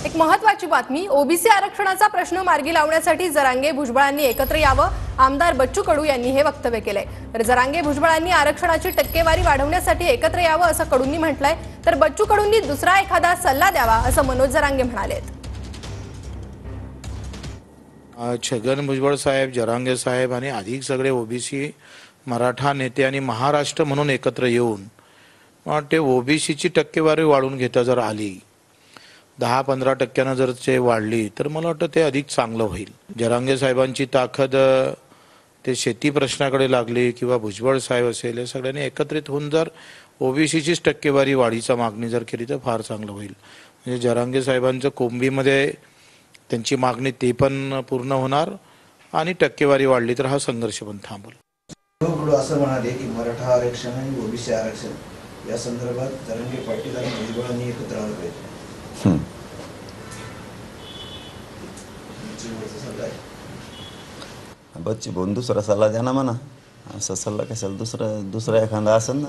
एक महत्त्वाची बातमी, ओबीसी आरक्षणाचा प्रश्न मार्गी लावण्यासाठी जरांगे भुजबळांनी एकत्र यावं, आमदार बच्चू कडू यांनी हे वक्तव्य केलंय। तर जरांगे भुजबळांनी आरक्षणाची टक्केवारी वाढवण्यासाठी एकत्र यावं असं कडूंनी म्हटलंय, तर बच्चू कडूंनी दुसरा एखादा सल्ला द्यावा असं मनोज जरांगे म्हणालेत। छगन भुजबळ साहेब, जरांगे साहेब आणि अधिक सगळे ओबीसी मराठा नेते आणि महाराष्ट्र म्हणून एकत्र येऊन ते ओबीसीची टक्केवारी वाढवून घेता जर आली, 10-15% जर ते वाढली तर मला वाटतं ते अधिक चांगलं होईल। जरांगे साहेबांची ताकद ते शेती प्रश्नाकडे लागली किंवा भुजबळ साहेब असेल, हे सगळ्यांनी एकत्रित होऊन जर ओबीसीचीच टक्केवारी वाढीचा मागणी जर केली तर फार चांगलं होईल। म्हणजे जरांगे साहेबांचं कोंबीमध्ये त्यांची मागणी ते पण पूर्ण होणार आणि टक्केवारी वाढली तर हा संघर्ष पण थांबेल। असं म्हणाले की मराठा आरक्षण आणि ओबीसी आरक्षण या संदर्भात जरांगे पाटील आणि भुजबळांनी एकत्र आलं पाहिजे। बच्ची बोन दुसरा सल्ला द्या ना म्हणा, असा सल्ला कशाला दुसरा एखादा असेल ना।